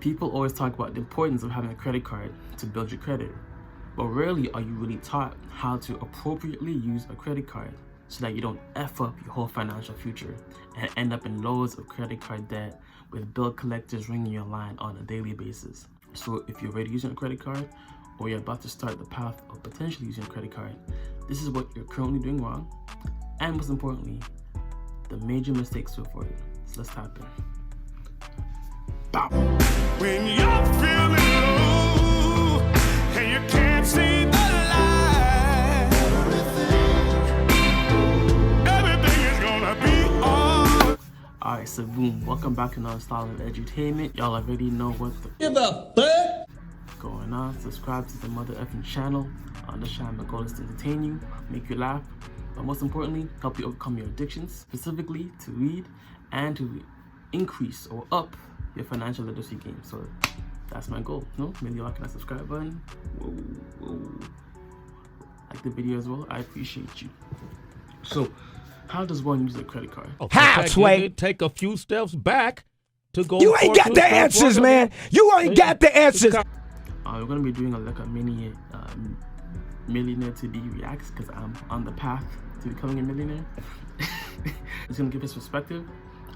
People always talk about the importance of having a credit card to build your credit, but rarely are you really taught how to appropriately use a credit card so that you don't F up your whole financial future and end up in loads of credit card debt with bill collectors ringing your line on a daily basis. So if you're already using a credit card or you're about to start the path of potentially using a credit card, this is what you're currently doing wrong, and most importantly, the major mistakes to avoid. So let's tap in. Bow. When you're feeling low and you can't see the light, everything is gonna be all. Alright, so boom, welcome back to another style of edutainment. Y'all already know what the going on. Subscribe to the mother effing channel. On this channel, my goal is to entertain you, make you laugh, but most importantly, help you overcome your addictions, specifically to weed, and to increase or up your financial literacy game. So that's my goal. No, maybe you like that subscribe button. Whoa. Like the video as well. I appreciate you. So, how does one use a credit card? How, Sway? Take a few steps back to go. You ain't got the answers, man. You ain't got the answers. We're gonna be doing a mini millionaire to be reacts because I'm on the path to becoming a millionaire. It's gonna give us perspective,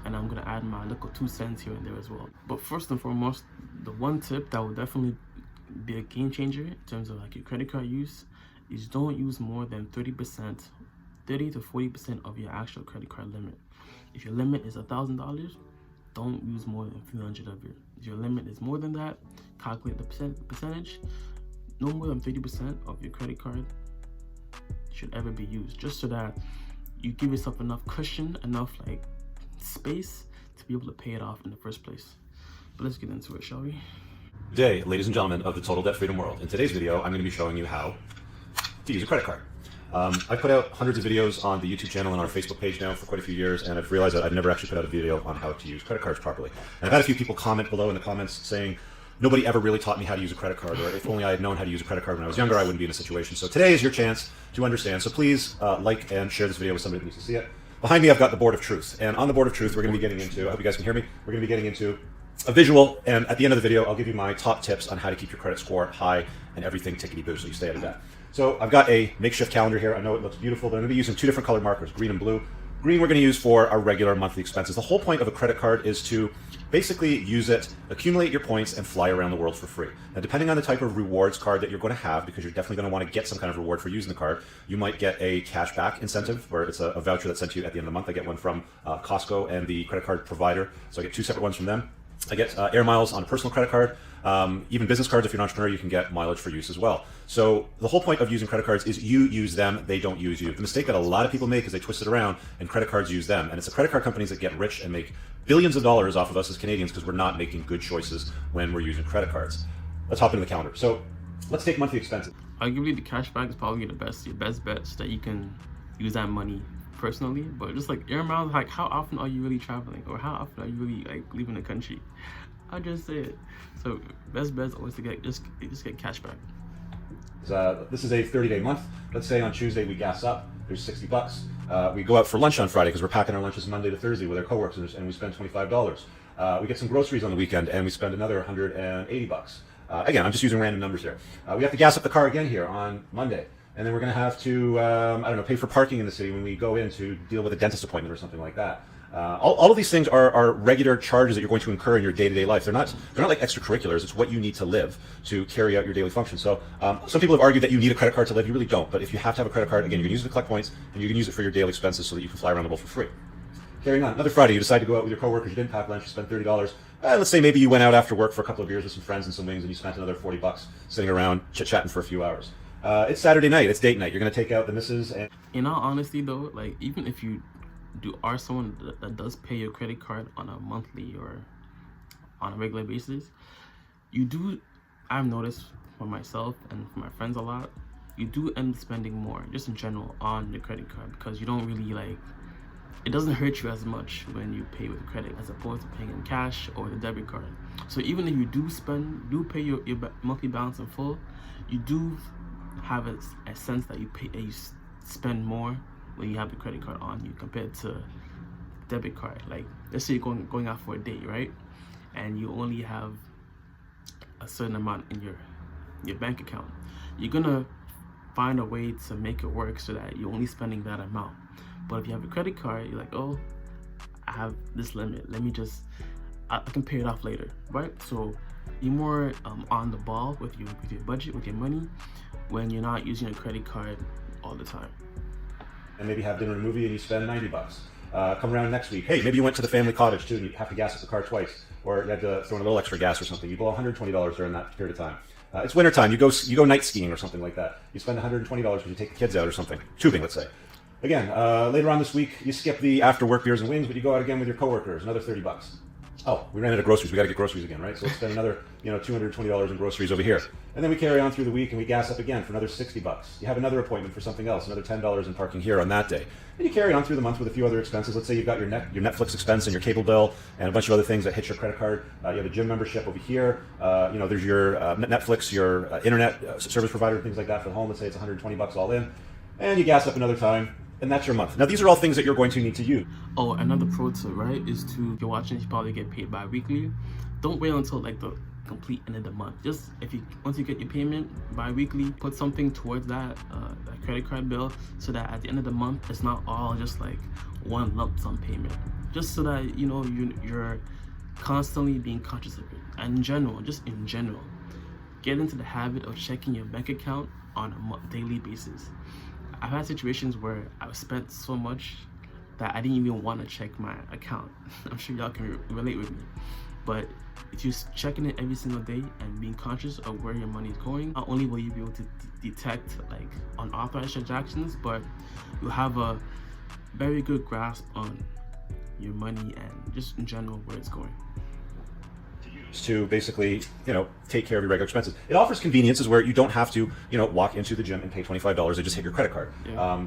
and I'm gonna add my little 2 cents here and there as well. But first and foremost, the one tip that will definitely be a game changer in terms of like your credit card use is don't use more than 30 to 40% of your actual credit card limit. If your limit is $1,000, don't use more than 300 of it. If your limit is more than that, calculate the percentage. No more than 30% of your credit card should ever be used, just so that you give yourself enough cushion, enough like space to be able to pay it off in the first place. But let's get into it, shall we? Good day, ladies and gentlemen of the Total Debt Freedom world. In today's video, I'm going to be showing you how to use a credit card. I put out hundreds of videos on the YouTube channel and on our Facebook page now for quite a few years, and I've realized that I've never actually put out a video on how to use credit cards properly. And I've had a few people comment below in the comments saying, nobody ever really taught me how to use a credit card, or if only I had known how to use a credit card when I was younger, I wouldn't be in a situation. So today is your chance to understand. So please like and share this video with somebody that needs to see it. Behind me, I've got the board of truth. And on the board of truth, we're going to be getting into, I hope you guys can hear me, we're going to be getting into a visual. And at the end of the video, I'll give you my top tips on how to keep your credit score high and everything tickety-boo so you stay out of debt. So I've got a makeshift calendar here. I know it looks beautiful, but I'm going to be using 2 different colored markers, green and blue. Green we're going to use for our regular monthly expenses. The whole point of a credit card is to basically use it, accumulate your points, and fly around the world for free. Now, depending on the type of rewards card that you're going to have, because you're definitely going to want to get some kind of reward for using the card, you might get a cashback incentive, where it's a voucher that's sent to you at the end of the month. I get one from Costco and the credit card provider, so I get 2 separate ones from them. I get air miles on a personal credit card. Even business cards, if you're an entrepreneur, you can get mileage for use as well. So the whole point of using credit cards is you use them, they don't use you. The mistake that a lot of people make is they twist it around and credit cards use them. And it's the credit card companies that get rich and make billions of dollars off of us as Canadians because we're not making good choices when we're using credit cards. Let's hop into the calendar. So let's take monthly expenses. Arguably, the cashback is probably your best bet so that you can use that money personally. But just like air miles, like how often are you really traveling, or how often are you really like leaving the country? I just say it. So best bet is always to get just get cashback. This is a 30-day month. Let's say on Tuesday we gas up. There's $60. We go out for lunch on Friday because we're packing our lunches Monday to Thursday with our coworkers, and we spend $25. We get some groceries on the weekend, and we spend another $180. Again, I'm just using random numbers here. We have to gas up the car again here on Monday, and then we're going to have to, I don't know, pay for parking in the city when we go in to deal with a dentist appointment or something like that. All of these things are regular charges that you're going to incur in your day-to-day life. They're not like extracurriculars. It's what you need to live to carry out your daily function. So some people have argued that you need a credit card to live. You really don't. But if you have to have a credit card, again, you can use it to collect points, and you can use it for your daily expenses so that you can fly around the world for free. Carrying on, another Friday, you decide to go out with your coworkers. You didn't pack lunch. You spent $30. Let's say maybe you went out after work for a couple of beers with some friends and some wings, and you spent another $40 sitting around chit-chatting for a few hours. It's Saturday night. It's date night. You're going to take out the missus. And in all honesty, though, like even if you are someone that does pay your credit card on a monthly or on a regular basis, you do, I've noticed for myself and for my friends a lot, you do end up spending more just in general on the credit card because you don't really like, it doesn't hurt you as much when you pay with credit as opposed to paying in cash or the debit card. So even if you do pay your monthly balance in full, you do have a sense that you spend more when you have the credit card on you compared to debit card. Like let's say you're going out for a date, right? And you only have a certain amount in your bank account. You're gonna find a way to make it work so that you're only spending that amount. But if you have a credit card, you're like, oh, I have this limit. Let me just, I can pay it off later, right? So you're more on the ball with your budget, with your money, when you're not using a credit card all the time. And maybe have dinner and a movie and you spend $90. Come around next week. Hey, maybe you went to the family cottage too and you have to gas up the car twice, or you had to throw in a little extra gas or something. You blow $120 during that period of time. It's winter time. You go night skiing or something like that. You spend $120 because you take the kids out or something. Tubing, let's say. Again, later on this week, you skip the after work beers and wings, but you go out again with your coworkers, another $30. Oh, we ran out of groceries. We got to get groceries again, right? So let's spend another, $220 in groceries over here. And then we carry on through the week and we gas up again for another $60. You have another appointment for something else, another $10 in parking here on that day. And you carry on through the month with a few other expenses. Let's say you've got your Netflix expense and your cable bill and a bunch of other things that hit your credit card. You have a gym membership over here. There's your Netflix, your internet service provider, things like that for the home. Let's say it's $120 all in. And you gas up another time. And that's your month. Now, these are all things that you're going to need to use. Oh, another pro tip, right, is to, if you're watching this, you probably get paid bi-weekly. Don't wait until like the complete end of the month. Just once you get your payment bi-weekly, put something towards that credit card bill, so that at the end of the month, it's not all just like one lump sum payment. Just so that you're constantly being conscious of it. And in general, get into the habit of checking your bank account on a daily basis. I've had situations where I've spent so much that I didn't even want to check my account. I'm sure y'all can relate with me. But if you're checking it every single day and being conscious of where your money is going, not only will you be able to detect like unauthorized transactions, but you'll have a very good grasp on your money and just in general where it's going. To basically, take care of your regular expenses. It offers conveniences where you don't have to, walk into the gym and pay $25 and just hit your credit card. Yeah.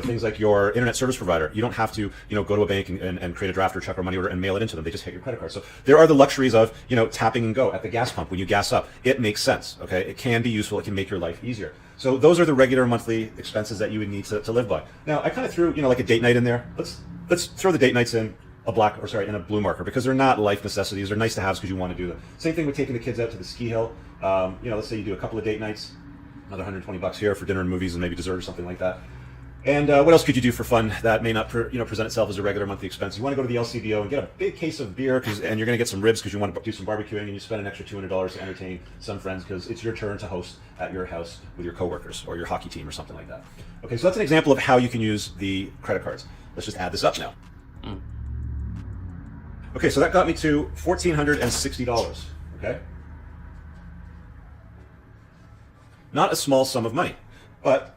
Things like your internet service provider, you don't have to, go to a bank and create a draft or check or money order and mail it into them. They just hit your credit card. So there are the luxuries of, tapping and go at the gas pump when you gas up. It makes sense, okay? It can be useful. It can make your life easier. So those are the regular monthly expenses that you would need to live by. Now, I kind of threw, like a date night in there. Let's throw the date nights in in a blue marker, because they're not life necessities. They're nice to have because you want to do them. Same thing with taking the kids out to the ski hill. Let's say you do a couple of date nights, another $120 here for dinner and movies and maybe dessert or something like that. And what else could you do for fun that may not present itself as a regular monthly expense? You want to go to the LCBO and get a big case of beer, and you're going to get some ribs because you want to do some barbecuing, and you spend an extra $200 to entertain some friends because it's your turn to host at your house with your coworkers or your hockey team or something like that. Okay, so that's an example of how you can use the credit cards. Let's just add this up now. Okay, so that got me to $1,460, okay? Not a small sum of money, but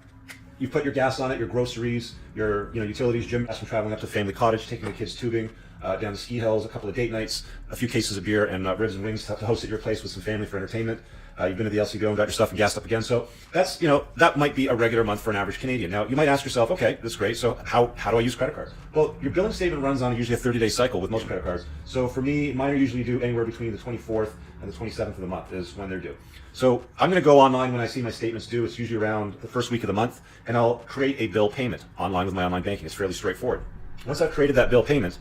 you put your gas on it, your groceries, your utilities, gym gas from traveling up to the family cottage, taking the kids tubing, down the ski hills, a couple of date nights, a few cases of beer and ribs and wings to host at your place with some family for entertainment. You've been to the LCBO and got your stuff and gassed up again. So that's, that might be a regular month for an average Canadian. Now, you might ask yourself, okay, that's great. So how do I use credit cards? Well, your billing statement runs on usually a 30-day cycle with most credit cards. So for me, mine are usually due anywhere between the 24th and the 27th of the month is when they're due. So I'm going to go online when I see my statements due. It's usually around the first week of the month, and I'll create a bill payment online with my online banking. It's fairly straightforward. Once I've created that bill payment,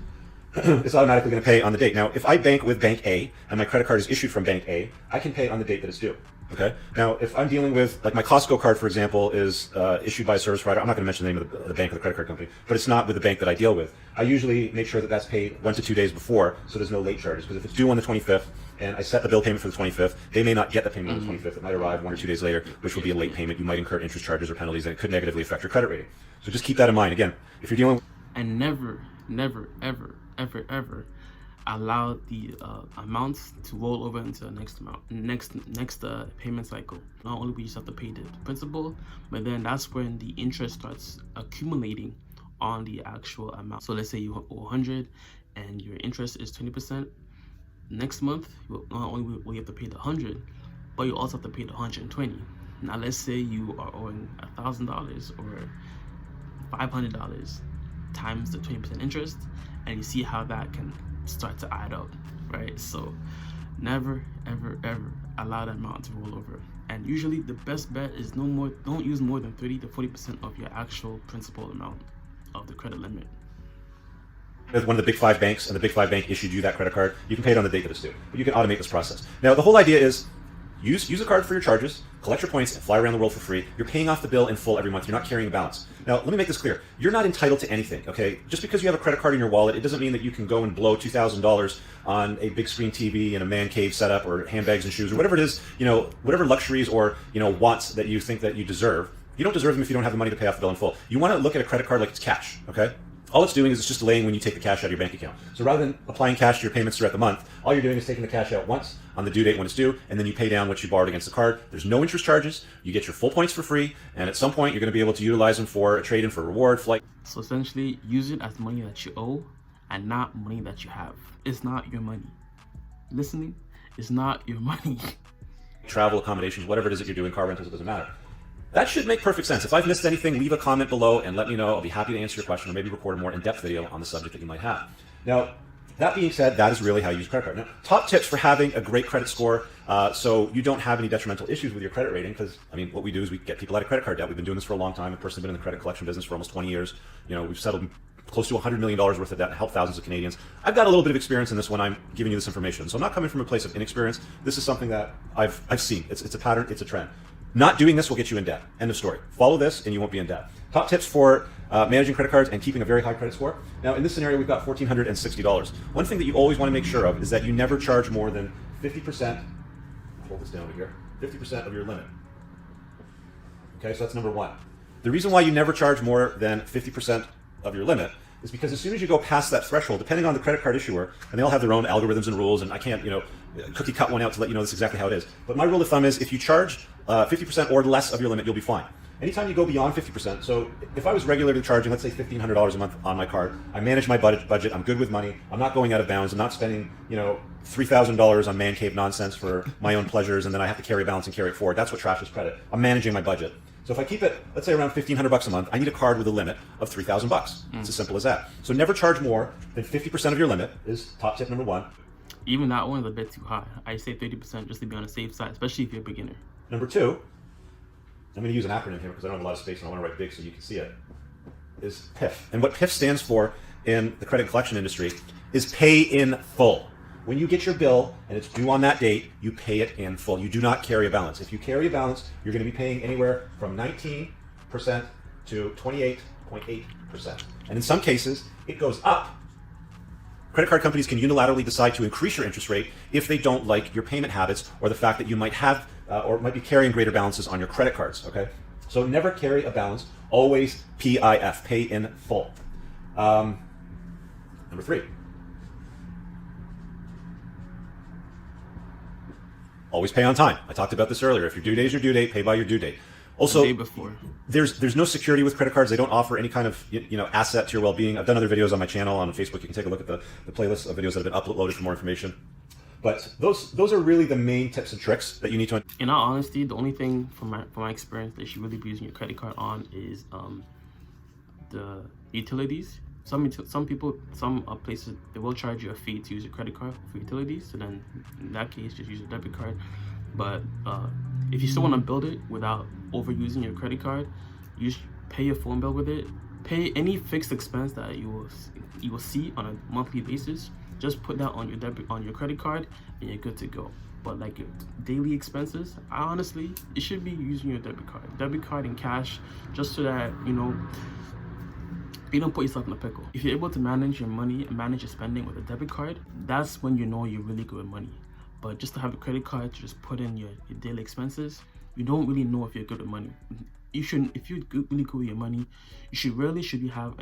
it's automatically going to pay on the date. Now, if I bank with Bank A and my credit card is issued from Bank A, I can pay on the date that it's due. Okay. Now, if I'm dealing with, like my Costco card, for example, is issued by a service provider. I'm not going to mention the name of the bank or the credit card company, but it's not with the bank that I deal with. I usually make sure that that's paid 1 to 2 days before, so there's no late charges. Because if it's due on the 25th and I set the bill payment for the 25th, they may not get the payment on the 25th. It might arrive 1 or 2 days later, which will be a late payment. You might incur interest charges or penalties, and it could negatively affect your credit rating. So just keep that in mind. Again, if you're dealing with... And never, ever allow the amounts to roll over into the next payment cycle. Not only will you just have to pay the principal, but then that's when the interest starts accumulating on the actual amount. So let's say you owe 100 and your interest is 20%. Next month, not only will you have to pay the 100, but you also have to pay the 120. Now let's say you are owing $1,000 or $500 times the 20% interest, and you see how that can start to add up, right? So never ever allow that amount to roll over. And usually the best bet is don't use more than 30 to 40% of your actual principal amount of the credit limit. With one of the big 5 banks, and the big 5 bank issued you that credit card, you can pay it on the date that it's due. But you can automate this process. Now, the whole idea is Use a card for your charges, collect your points, and fly around the world for free. You're paying off the bill in full every month. You're not carrying a balance. Now, let me make this clear. You're not entitled to anything, okay? Just because you have a credit card in your wallet, it doesn't mean that you can go and blow $2,000 on a big screen TV and a man cave setup or handbags and shoes or whatever it is, whatever luxuries or, wants that you think that you deserve. You don't deserve them if you don't have the money to pay off the bill in full. You want to look at a credit card like it's cash, okay? All it's doing is it's just delaying when you take the cash out of your bank account. So rather than applying cash to your payments throughout the month, all you're doing is taking the cash out once on the due date when it's due, and then you pay down what you borrowed against the card. There's no interest charges. You get your full points for free, and at some point you're going to be able to utilize them for a trade-in for a reward, flight. So essentially, use it as money that you owe and not money that you have. It's not your money. Listening? It's not your money. Travel, accommodations, whatever it is that you're doing, car rentals, it doesn't matter. That should make perfect sense. If I've missed anything, leave a comment below and let me know. I'll be happy to answer your question or maybe record a more in-depth video on the subject that you might have. Now, that being said, that is really how you use credit card. Now, top tips for having a great credit score so you don't have any detrimental issues with your credit rating, because, what we do is we get people out of credit card debt. We've been doing this for a long time. I've personally been in the credit collection business for almost 20 years. We've settled close to $100 million worth of debt and helped thousands of Canadians. I've got a little bit of experience in this when I'm giving you this information. So I'm not coming from a place of inexperience. This is something that I've seen. It's a pattern, it's a trend. Not doing this will get you in debt. End of story. Follow this and you won't be in debt. Top tips for managing credit cards and keeping a very high credit score. Now, in this scenario, we've got $1,460. One thing that you always want to make sure of is that you never charge more than 50%, hold this down over here, 50% of your limit. Okay, so that's number one. The reason why you never charge more than 50% of your limit is because as soon as you go past that threshold, depending on the credit card issuer, and they all have their own algorithms and rules, and I can't, cookie cut one out to let you know this is exactly how it is. But my rule of thumb is if you charge 50% or less of your limit, you'll be fine. Anytime you go beyond 50%, so if I was regularly charging, let's say $1,500 a month on my card, I manage my budget, I'm good with money, I'm not going out of bounds, I'm not spending, $3,000 on man cave nonsense for my own pleasures, and then I have to carry a balance and carry it forward. That's what trashes credit. I'm managing my budget. So if I keep it, let's say around $1,500 a month, I need a card with a limit of $3,000. It's as simple as that. So never charge more than 50% of your limit is top tip number one. Even that one is a bit too high. I say 30% just to be on the safe side, especially if you're a beginner. Number two, I'm going to use an acronym here because I don't have a lot of space and I want to write big so you can see it, is PIF. And what PIF stands for in the credit collection industry is pay in full. When you get your bill and it's due on that date, you pay it in full. You do not carry a balance. If you carry a balance, you're going to be paying anywhere from 19% to 28.8%. And in some cases, it goes up. Credit card companies can unilaterally decide to increase your interest rate if they don't like your payment habits or the fact that you might have or might be carrying greater balances on your credit cards, okay? So never carry a balance. Always PIF, pay in full. Number three. Always pay on time. I talked about this earlier. If your due date is your due date, pay by your due date. Also, the day before. There's no security with credit cards. They don't offer any kind of asset to your well-being. I've done other videos on my channel on Facebook. You can take a look at the playlist of videos that have been uploaded for more information. But those are really the main tips and tricks that you need to. In all honesty, the only thing from my experience that you should really be using your credit card on is the utilities. Some places, they will charge you a fee to use your credit card for utilities. So then in that case, just use a debit card. But if you still want to build it without overusing your credit card, you should pay your phone bill with it. Pay any fixed expense that you will see on a monthly basis. Just put that on your credit card, and you're good to go. But like your daily expenses, honestly, it should be using your debit card and cash, just so that you don't put yourself in a pickle. If you're able to manage your money and manage your spending with a debit card, that's when you know you're really good with money. But just to have a credit card to just put in your daily expenses, you don't really know if you're good with money. If you're really good with your money, you rarely should you have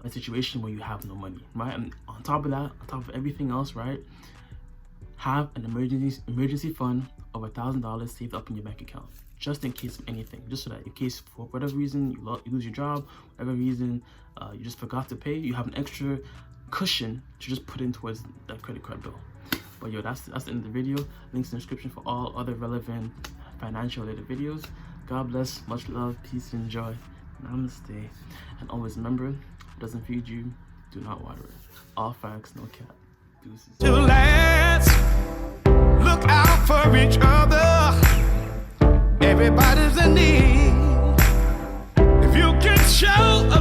a situation where you have no money, right? And on top of that, on top of everything else, right, have an emergency fund of $1,000 saved up in your bank account, just in case of anything, just so that in case for whatever reason you lose your job, whatever reason you just forgot to pay, you have an extra cushion to just put in towards that credit card bill. But yo, that's the end of the video. Links in the description for all other relevant financial related videos. God bless, much love, peace and joy. Namaste. And always remember, if it doesn't feed you, do not water it. All facts, no cap. Deuces. To last, look out for each other. Everybody's in need. If you can show a